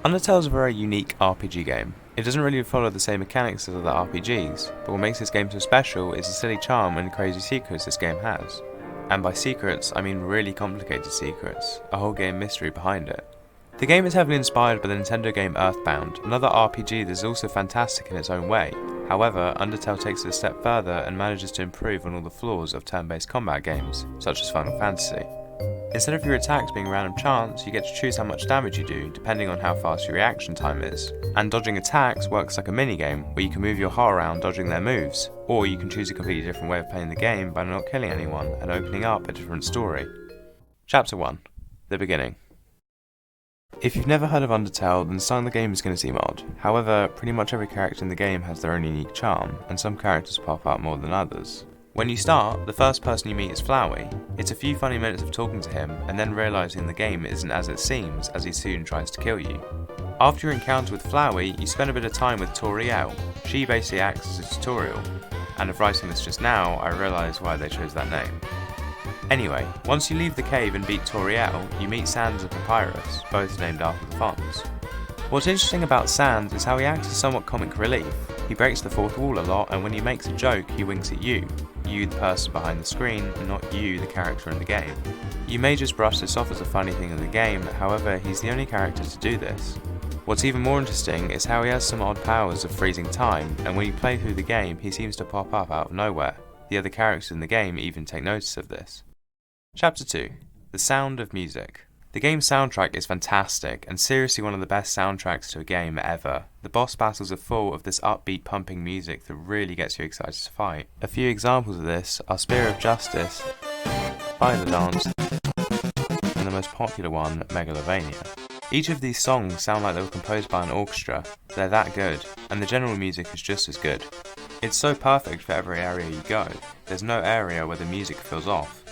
Undertale is a very unique RPG game. It doesn't really follow the same mechanics as other RPGs, but what makes this game so special is the silly charm and crazy secrets this game has. And by secrets, I mean really complicated secrets, a whole game mystery behind it. The game is heavily inspired by the Nintendo game Earthbound, another RPG that is also fantastic in its own way. However, Undertale takes it a step further and manages to improve on all the flaws of turn-based combat games, such as Final Fantasy. Instead of your attacks being random chance, you get to choose how much damage you do depending on how fast your reaction time is. And dodging attacks works like a minigame, where you can move your heart around dodging their moves, or you can choose a completely different way of playing the game by not killing anyone and opening up a different story. Chapter 1. The Beginning. If you've never heard of Undertale, then starting the game is going to seem odd. However, pretty much every character in the game has their own unique charm, and some characters pop out more than others. When you start, the first person you meet is Flowey. It's a few funny minutes of talking to him, and then realising the game isn't as it seems, as he soon tries to kill you. After your encounter with Flowey, you spend a bit of time with Toriel. She basically acts as a tutorial, and of writing this just now, I realise why they chose that name. Anyway, once you leave the cave and beat Toriel, you meet Sans and Papyrus, both named after the fonts. What's interesting about Sans is how he acts as somewhat comic relief. He breaks the fourth wall a lot, and when he makes a joke, he winks at you the person behind the screen, and not you, the character in the game. You may just brush this off as a funny thing in the game, however, he's the only character to do this. What's even more interesting is how he has some odd powers of freezing time, and when you play through the game, he seems to pop up out of nowhere. The other characters in the game even take notice of this. Chapter 2. The Sound of Music. The game's soundtrack is fantastic, and seriously one of the best soundtracks to a game ever. The boss battles are full of this upbeat pumping music that really gets you excited to fight. A few examples of this are Spear of Justice, Spider Dance, and the most popular one, Megalovania. Each of these songs sound like they were composed by an orchestra. They're that good, and the general music is just as good. It's so perfect for every area you go. There's no area where the music feels off.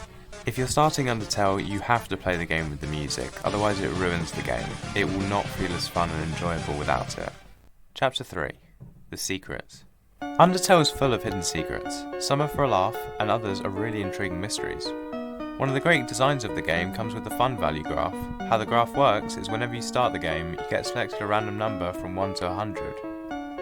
If you're starting Undertale, you have to play the game with the music, otherwise it ruins the game. It will not feel as fun and enjoyable without it. Chapter 3. The Secrets. Undertale is full of hidden secrets. Some are for a laugh, and others are really intriguing mysteries. One of the great designs of the game comes with the fun value graph. How the graph works is whenever you start the game, you get selected a random number from 1 to 100.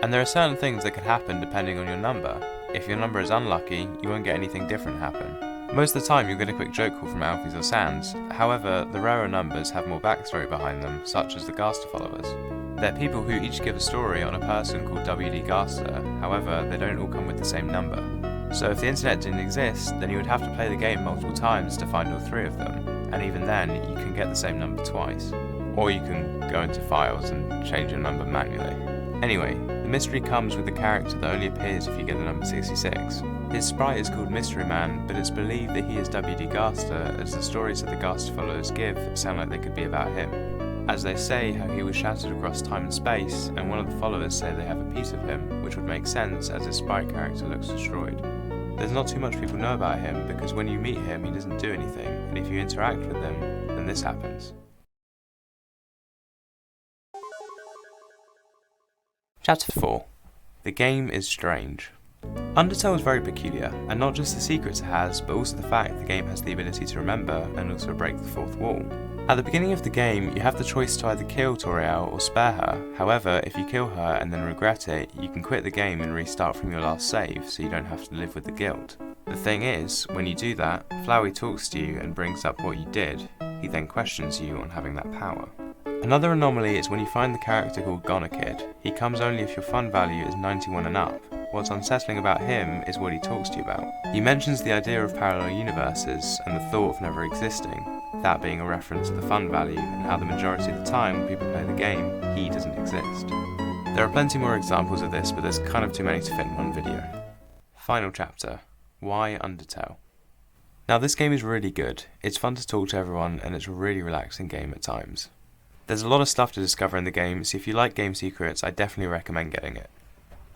And there are certain things that could happen depending on your number. If your number is unlucky, you won't get anything different happen. Most of the time you'll get a quick joke call from Alphys or Sans, however the rarer numbers have more backstory behind them, such as the Gaster followers. They're people who each give a story on a person called WD Gaster, however they don't all come with the same number. So if the internet didn't exist, then you would have to play the game multiple times to find all three of them, and even then you can get the same number twice. Or you can go into files and change your number manually. Anyway, the mystery comes with the character that only appears if you get the number 66. His sprite is called Mystery Man, but it's believed that he is WD Gaster, as the stories that the Gaster followers give sound like they could be about him. As they say how he was shattered across time and space, and one of the followers say they have a piece of him, which would make sense as his sprite character looks destroyed. There's not too much people know about him, because when you meet him he doesn't do anything, and if you interact with him, then this happens. Chapter 4. The game is strange. Undertale is very peculiar, and not just the secrets it has, but also the fact the game has the ability to remember and also break the fourth wall. At the beginning of the game, you have the choice to either kill Toriel or spare her. However, if you kill her and then regret it, you can quit the game and restart from your last save, so you don't have to live with the guilt. The thing is, when you do that, Flowey talks to you and brings up what you did. He then questions you on having that power. Another anomaly is when you find the character called Gonakid. He comes only if your fun value is 91 and up. What's unsettling about him is what he talks to you about. He mentions the idea of parallel universes and the thought of never existing, that being a reference to the fun value and how the majority of the time when people play the game, he doesn't exist. There are plenty more examples of this, but there's kind of too many to fit in one video. Final chapter. Why Undertale? Now this game is really good. It's fun to talk to everyone and it's a really relaxing game at times. There's a lot of stuff to discover in the game, so if you like game secrets, I definitely recommend getting it.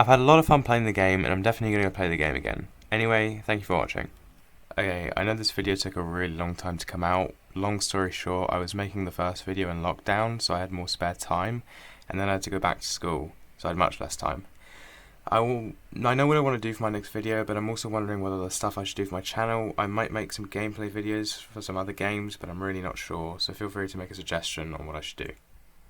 I've had a lot of fun playing the game, and I'm definitely going to go play the game again. Anyway, thank you for watching. Okay, I know this video took a really long time to come out. Long story short, I was making the first video in lockdown, so I had more spare time, and then I had to go back to school, so I had much less time. I know what I want to do for my next video, but I'm also wondering what other stuff I should do for my channel. I might make some gameplay videos for some other games, but I'm really not sure, so feel free to make a suggestion on what I should do.